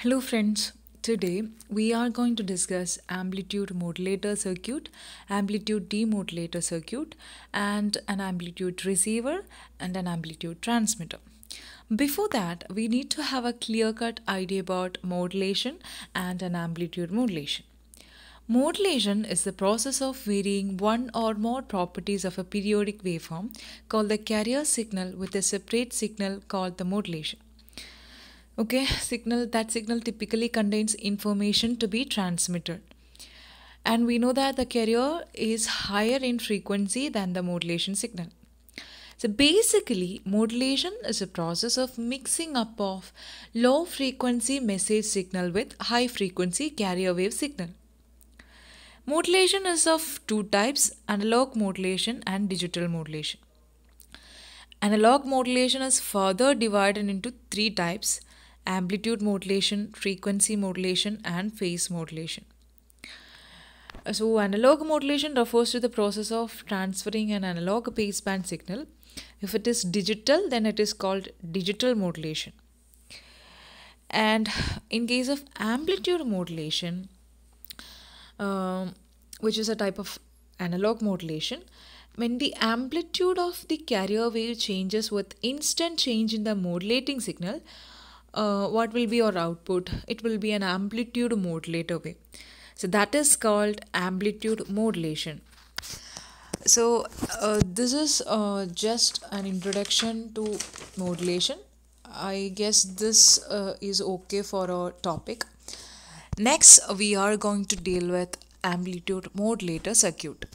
Hello friends, today we are going to discuss amplitude modulator circuit, amplitude demodulator circuit, and an amplitude receiver and an amplitude transmitter. Before that, we need to have a clear-cut idea about modulation and an amplitude modulation. Modulation is the process of varying one or more properties of a periodic waveform called the carrier signal with a separate signal called the modulation. Okay, signal typically contains information to be transmitted. And we know that the carrier is higher in frequency than the modulation signal. So basically, modulation is a process of mixing up of low frequency message signal with high frequency carrier wave signal. Modulation is of two types, analog modulation and digital modulation. Analog modulation is further divided into three types: amplitude modulation, frequency modulation, and phase modulation. So, analog modulation refers to the process of transferring an analog baseband signal. If it is digital, then it is called digital modulation. And in case of amplitude modulation, which is a type of analog modulation, when the amplitude of the carrier wave changes with instant change in the modulating signal, what will be your output? It will be an amplitude modulator wave. So that is called amplitude modulation. So this is just an introduction to modulation. I guess this is okay for our topic. Next, we are going to deal with amplitude modulator circuit.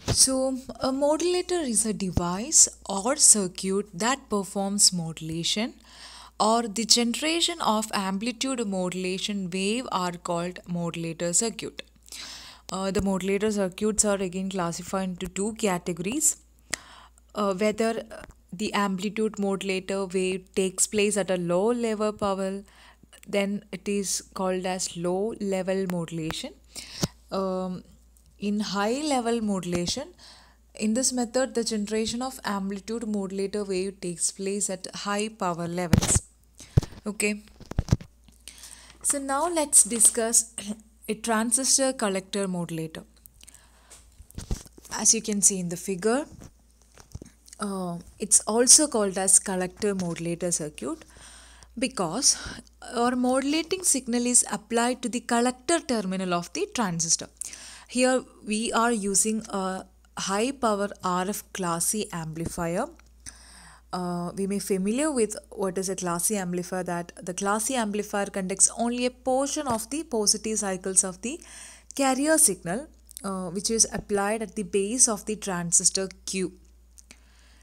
So, a modulator is a device or circuit that performs modulation or the generation of amplitude modulation wave are called modulator circuit. The modulator circuits are again classified into two categories. Whether the amplitude modulator wave takes place at a low level power, then it is called as low level modulation. In high level modulation, in this method, the generation of amplitude modulator wave takes place at high power levels. Okay. So now let's discuss a transistor collector modulator. As you can see in the figure, it's also called as collector modulator circuit because our modulating signal is applied to the collector terminal of the transistor. Here we are using a high power RF class C amplifier. We may be familiar with what is a class C amplifier, that the class C amplifier conducts only a portion of the positive cycles of the carrier signal which is applied at the base of the transistor Q.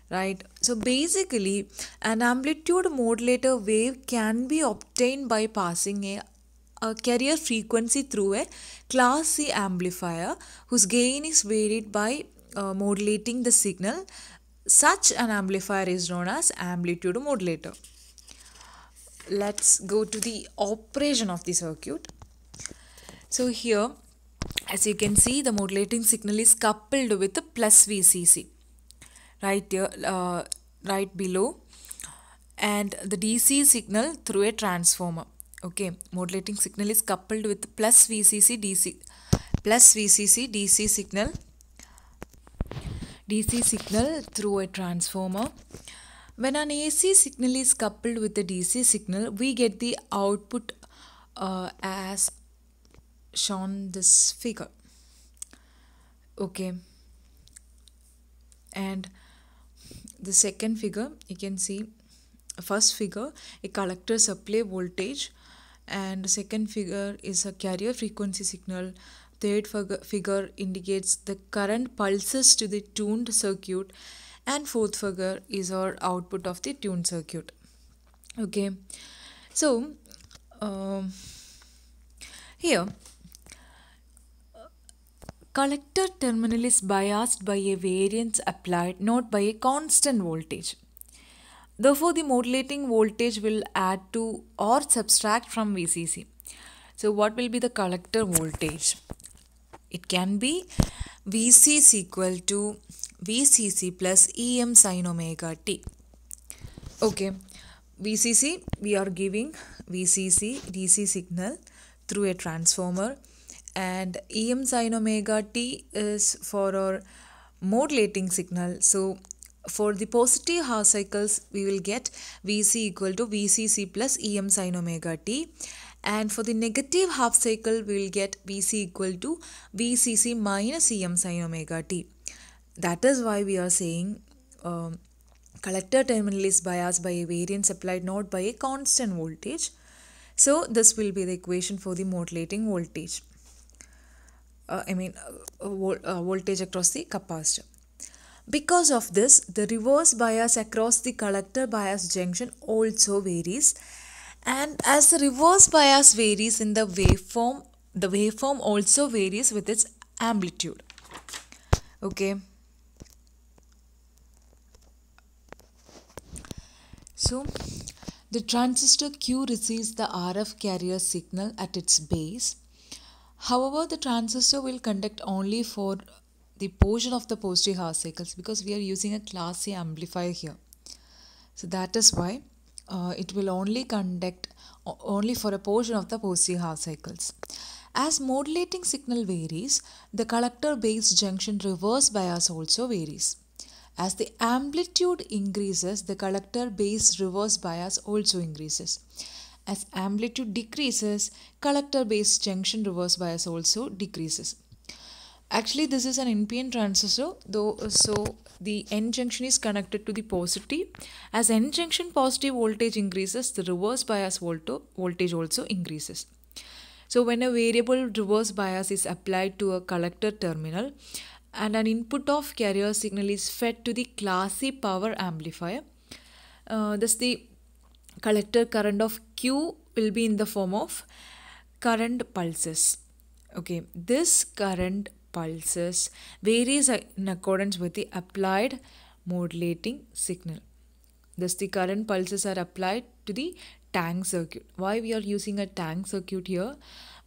Right. So basically, an amplitude modulator wave can be obtained by passing a carrier frequency through a class C amplifier whose gain is varied by modulating the signal. Such an amplifier is known as amplitude modulator. Let's go to the operation of the circuit. So here, as you can see, the modulating signal is coupled with the plus VCC. Right here, right below, and the DC signal through a transformer. Okay, modulating signal is coupled with plus VCC DC signal through a transformer. When an AC signal is coupled with the DC signal, we get the output as shown this figure. Okay, and the second figure, you can see first figure a collector supply voltage, and the second figure is a carrier frequency signal. Third figure indicates the current pulses to the tuned circuit, and fourth figure is our output of the tuned circuit. Okay, so here collector terminal is biased by a variance applied, not by a constant voltage. Therefore, the modulating voltage will add to or subtract from VCC. So, what will be the collector voltage? It can be VC is equal to VCC plus EM sin omega t. Okay, VCC, we are giving VCC DC signal through a transformer, and EM sin omega t is for our modulating signal. So for the positive half cycles, we will get Vc equal to VCC plus EM sin omega t, and for the negative half cycle, we will get Vc equal to VCC minus EM sin omega t. That is why we are saying collector terminal is biased by a variance applied, not by a constant voltage. So this will be the equation for the modulating voltage. Voltage across the capacitor. Because of this, the reverse bias across the collector bias junction also varies. And as the reverse bias varies in the waveform also varies with its amplitude. Okay. So, the transistor Q receives the RF carrier signal at its base. However, the transistor will conduct only for the portion of the positive half cycles because we are using a class A amplifier here. So that is why it will only conduct only for a portion of the positive half cycles. As modulating signal varies, the collector base junction reverse bias also varies. As the amplitude increases, the collector base reverse bias also increases. As amplitude decreases, collector base junction reverse bias also decreases. Actually, this is an NPN transistor, so the N junction is connected to the positive. As N junction positive voltage increases, the reverse bias voltage also increases. So when a variable reverse bias is applied to a collector terminal and an input of carrier signal is fed to the class C power amplifier, thus the collector current of Q will be in the form of current pulses. Okay, this current pulses varies in accordance with the applied modulating signal. Thus the current pulses are applied to the tank circuit. Why we are using a tank circuit here?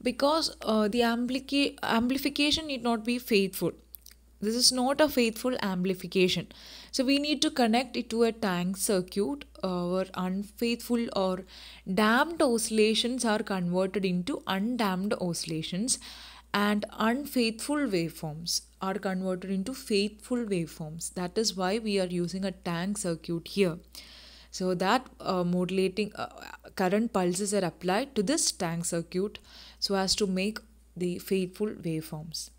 Because the amplification need not be faithful. This is not a faithful amplification. So we need to connect it to a tank circuit where unfaithful or damped oscillations are converted into undamped oscillations, and unfaithful waveforms are converted into faithful waveforms. That is why we are using a tank circuit here. So that modulating current pulses are applied to this tank circuit so as to make the faithful waveforms.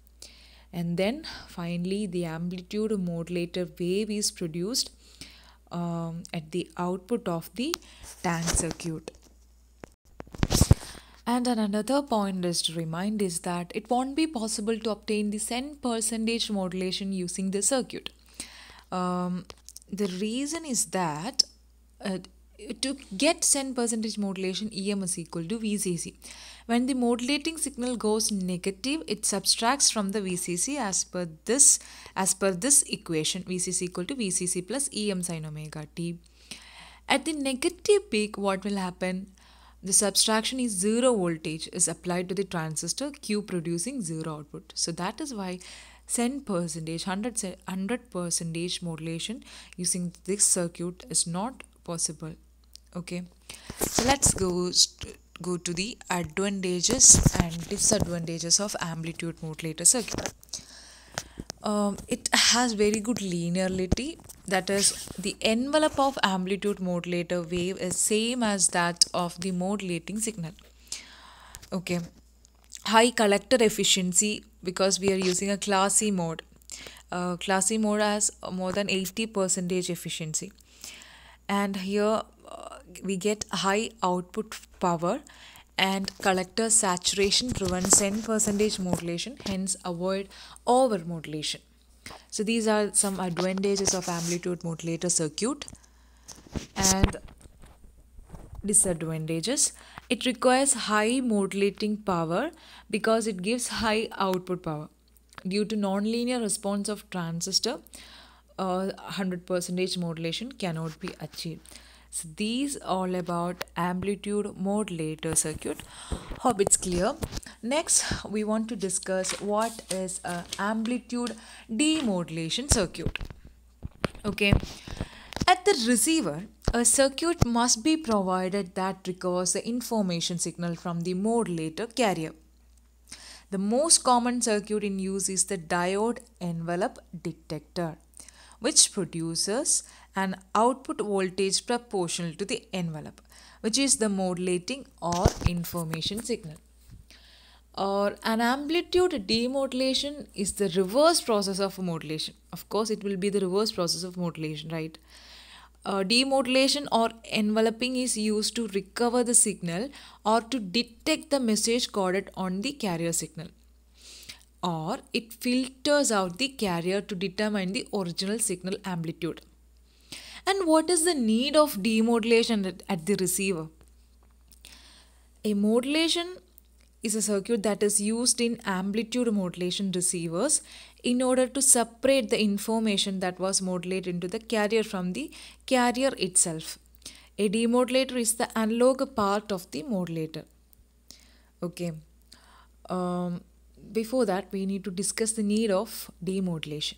And then finally the amplitude modulator wave is produced at the output of the tank circuit. And another point is to remind is that it won't be possible to obtain the 10% modulation using the circuit. The reason is that to get 10% modulation, EM is equal to VCC. When the modulating signal goes negative, it subtracts from the VCC as per this equation, VCC equal to VCC plus EM sin omega t. At the negative peak, what will happen? The subtraction is 0 voltage is applied to the transistor Q producing 0 output. So that is why 10%, 100% modulation using this circuit is not possible. Okay, so let's go to the advantages and disadvantages of amplitude modulator circuit. It has very good linearity, that is the envelope of amplitude modulator wave is same as that of the modulating signal. Okay, high collector efficiency because we are using a class C mode. Class C mode has more than 80% efficiency, and here we get high output power, and collector saturation prevents 10% modulation, hence avoid over modulation. So these are some advantages of amplitude modulator circuit. And disadvantages: it requires high modulating power because it gives high output power. Due to nonlinear response of transistor, 100% modulation cannot be achieved. So these all about amplitude modulator circuit. Hope it's clear. Next, we want to discuss what is a amplitude demodulation circuit. Okay, at the receiver, A circuit must be provided that recovers the information signal from the modulator carrier. The most common circuit in use is the diode envelope detector, which produces an output voltage proportional to the envelope, which is the modulating or information signal. Or an amplitude demodulation is the reverse process of modulation. Of course, it will be the reverse process of modulation, right? Demodulation or enveloping is used to recover the signal or to detect the message coded on the carrier signal. Or it filters out the carrier to determine the original signal amplitude. And what is the need of demodulation at the receiver? A modulation is a circuit that is used in amplitude modulation receivers in order to separate the information that was modulated into the carrier from the carrier itself. A demodulator is the analog part of the modulator. Okay. Before that, we need to discuss the need of demodulation.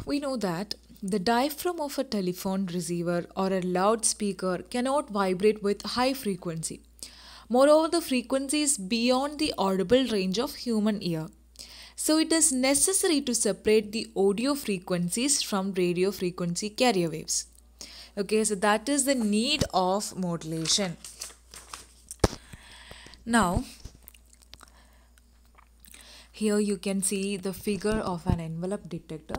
We know that the diaphragm of a telephone receiver or a loudspeaker cannot vibrate with high frequency. Moreover, the frequency is beyond the audible range of human ear. So it is necessary to separate the audio frequencies from radio frequency carrier waves. Okay, so that is the need of modulation. Now, here you can see the figure of an envelope detector.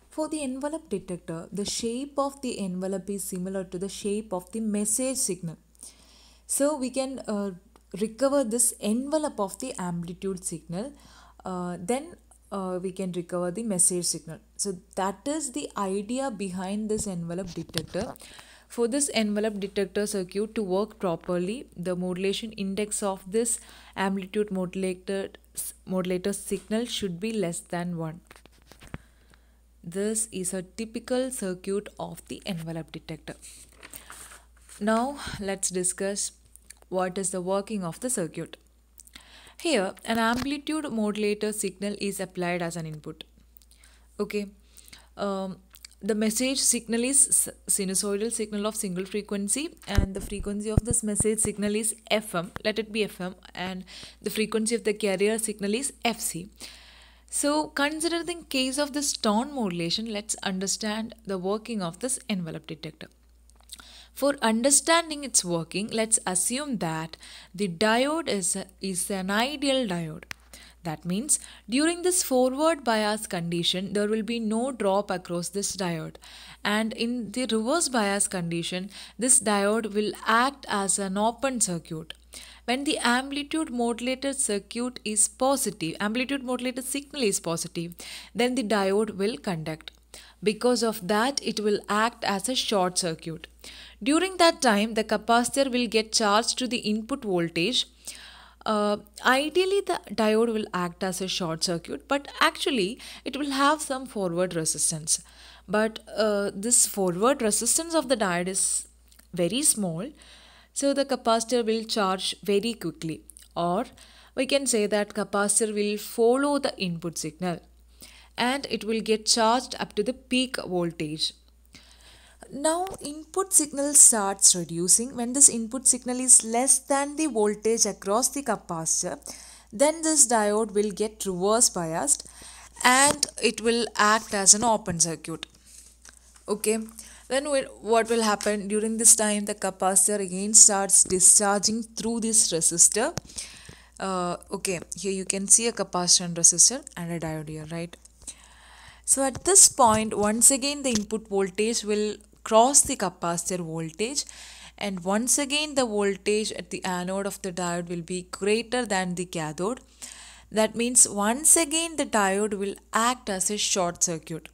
For the envelope detector, the shape of the envelope is similar to the shape of the message signal. So we can recover this envelope of the amplitude signal, then we can recover the message signal. So that is the idea behind this envelope detector. For this envelope detector circuit to work properly, the modulation index of this amplitude modulator signal should be less than 1. This is a typical circuit of the envelope detector. Now let's discuss what is the working of the circuit. Here, an amplitude modulator signal is applied as an input. Okay. The message signal is sinusoidal signal of single frequency, and the frequency of this message signal is FM. Let it be FM, and the frequency of the carrier signal is FC. So consider the case of this tone modulation, let's understand the working of this envelope detector. For understanding its working, let's assume that the diode is an ideal diode. That means during this forward bias condition, there will be no drop across this diode. And in the reverse bias condition, this diode will act as an open circuit. When the amplitude modulator circuit is positive, amplitude modulator signal is positive, then the diode will conduct. Because of that, it will act as a short circuit. During that time, the capacitor will get charged to the input voltage. Ideally, the diode will act as a short circuit, but actually it will have some forward resistance. But this forward resistance of the diode is very small, so the capacitor will charge very quickly, or we can say that capacitor will follow the input signal and it will get charged up to the peak voltage. Now input signal starts reducing. When this input signal is less than the voltage across the capacitor, then this diode will get reverse biased and it will act as an open circuit. Okay, then what will happen during this time? The capacitor again starts discharging through this resistor. Okay, here you can see a capacitor and resistor and a diode here, right? So at this point, once again the input voltage will cross the capacitor voltage, and once again the voltage at the anode of the diode will be greater than the cathode. That means once again the diode will act as a short circuit.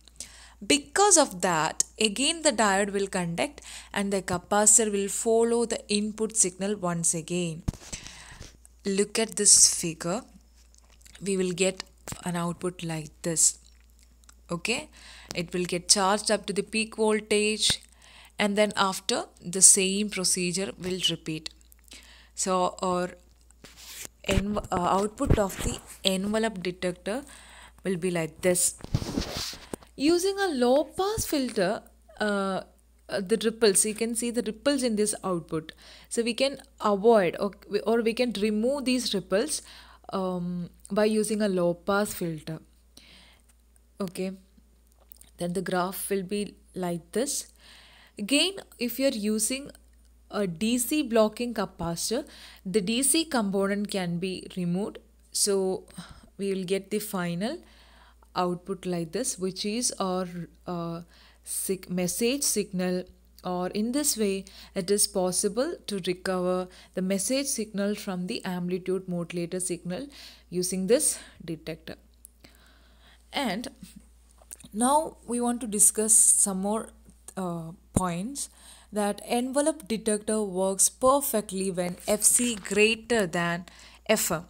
Because of that, again the diode will conduct and the capacitor will follow the input signal once again. Look at this figure. We will get an output like this. Okay, it will get charged up to the peak voltage, and then after the same procedure will repeat. So our output of the envelope detector will be like this. Using a low pass filter, the ripples. You can see the ripples in this output. So we can avoid, or we can remove these ripples by using a low pass filter. Okay, then the graph will be like this. Again, if you're using a DC blocking capacitor, the DC component can be removed. So we will get the final output like this, which is our message signal. Or in this way, it is possible to recover the message signal from the amplitude modulator signal using this detector. And now we want to discuss some more points, that envelope detector works perfectly when Fc greater than Fm.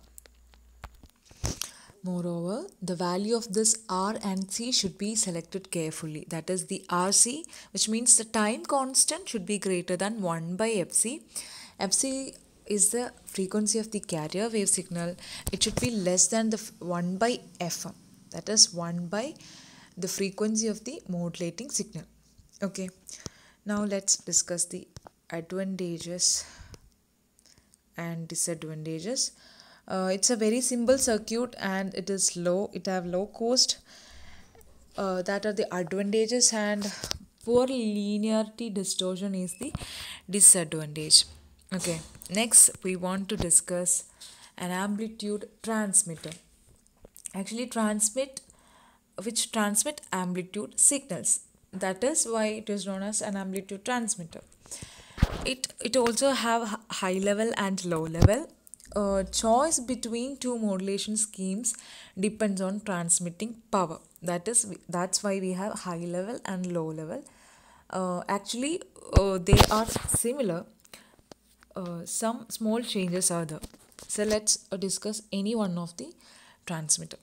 Moreover, the value of this R and C should be selected carefully. That is, the RC, which means the time constant, should be greater than 1 by Fc. Fc is the frequency of the carrier wave signal. It should be less than the 1 by Fm. That is 1 by the frequency of the modulating signal. Okay, now let's discuss the advantages and disadvantages. It's a very simple circuit and it is low. It have low cost. That are the advantages, and poor linearity distortion is the disadvantage. Okay, next we want to discuss an amplitude transmitter. Actually, which transmit amplitude signals. That is why it is known as an amplitude transmitter. It also have high level and low level. Choice between two modulation schemes depends on transmitting power. That's why we have high level and low level. Actually, they are similar. Some small changes are there. So let's discuss any one of the transmitter.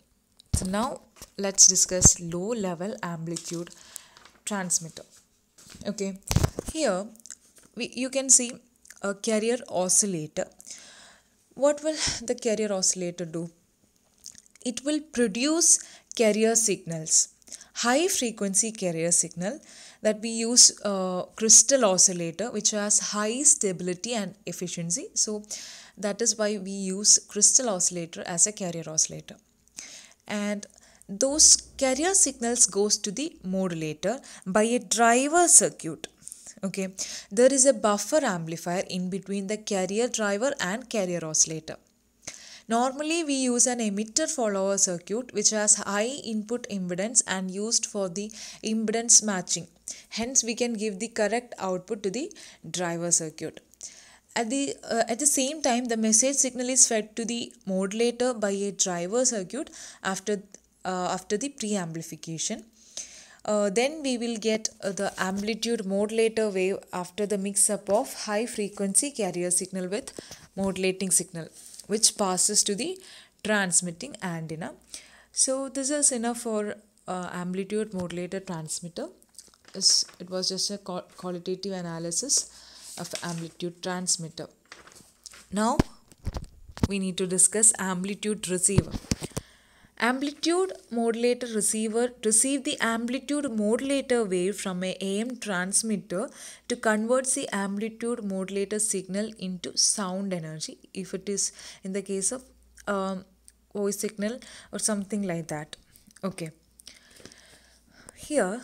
So now let's discuss low level amplitude transmitter. Okay, here you can see a carrier oscillator. What will the carrier oscillator do? It will produce carrier signals, high frequency carrier signal, that we use crystal oscillator, which has high stability and efficiency. So that is why we use crystal oscillator as a carrier oscillator. And those carrier signals goes to the modulator by a driver circuit. Okay, there is a buffer amplifier in between the carrier driver and carrier oscillator. Normally we use an emitter follower circuit which has high input impedance and used for the impedance matching. Hence we can give the correct output to the driver circuit. At the same time, the message signal is fed to the modulator by a driver circuit after the preamplification. Then we will get the amplitude modulator wave after the mix-up of high frequency carrier signal with modulating signal, which passes to the transmitting antenna. So this is enough for amplitude modulator transmitter. It was just a qualitative analysis of amplitude transmitter. Now we need to discuss amplitude receiver. Amplitude modulator receiver receive the amplitude modulator wave from a AM transmitter to convert the amplitude modulator signal into sound energy, if it is in the case of voice signal or something like that. Okay. Here,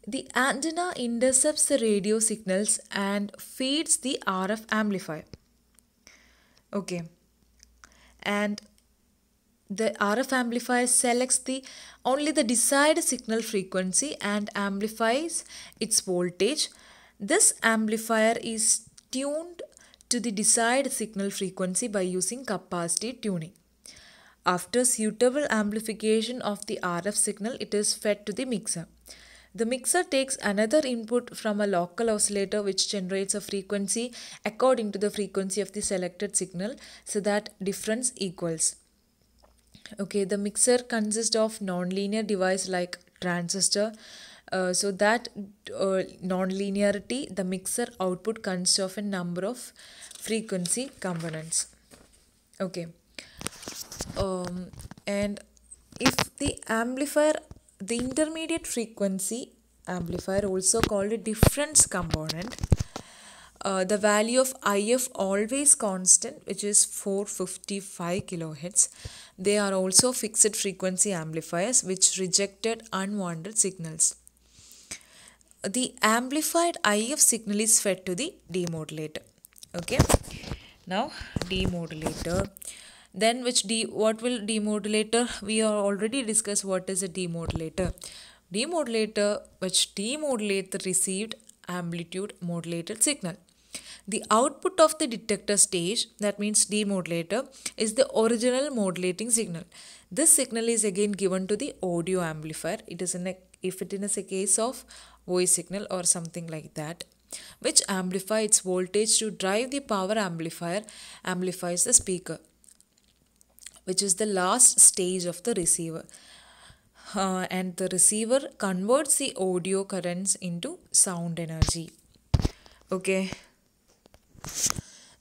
the antenna intercepts the radio signals and feeds the RF amplifier. Okay. And the RF amplifier selects only the desired signal frequency and amplifies its voltage. This amplifier is tuned to the desired signal frequency by using capacitive tuning. After suitable amplification of the RF signal, it is fed to the mixer. The mixer takes another input from a local oscillator which generates a frequency according to the frequency of the selected signal, so that difference equals. Okay, the mixer consists of nonlinear device like transistor. So that nonlinearity, the mixer output consists of a number of frequency components. Okay. And if the amplifier, the intermediate frequency amplifier, also called a difference component. The value of IF always constant, which is 455 kilohertz. They are also fixed frequency amplifiers which rejected unwanted signals. The amplified IF signal is fed to the demodulator. Okay. Now demodulator. Then what will demodulator? We are already discussed what is a demodulator. Demodulator which demodulate the received amplitude modulated signal. The output of the detector stage, that means demodulator, is the original modulating signal. This signal is again given to the audio amplifier. It is if it is a case of voice signal or something like that, which amplify its voltage to drive the power amplifier amplifies the speaker, which is the last stage of the receiver. And the receiver converts the audio currents into sound energy. Okay.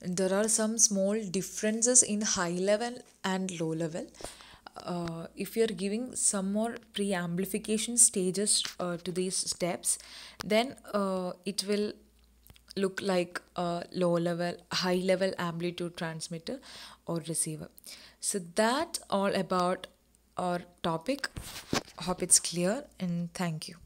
There are some small differences in high level and low level. If you're giving some more pre-amplification stages to these steps, then it will look like a low level, high level amplitude transmitter or receiver. So that's all about our topic. Hope it's clear, and thank you.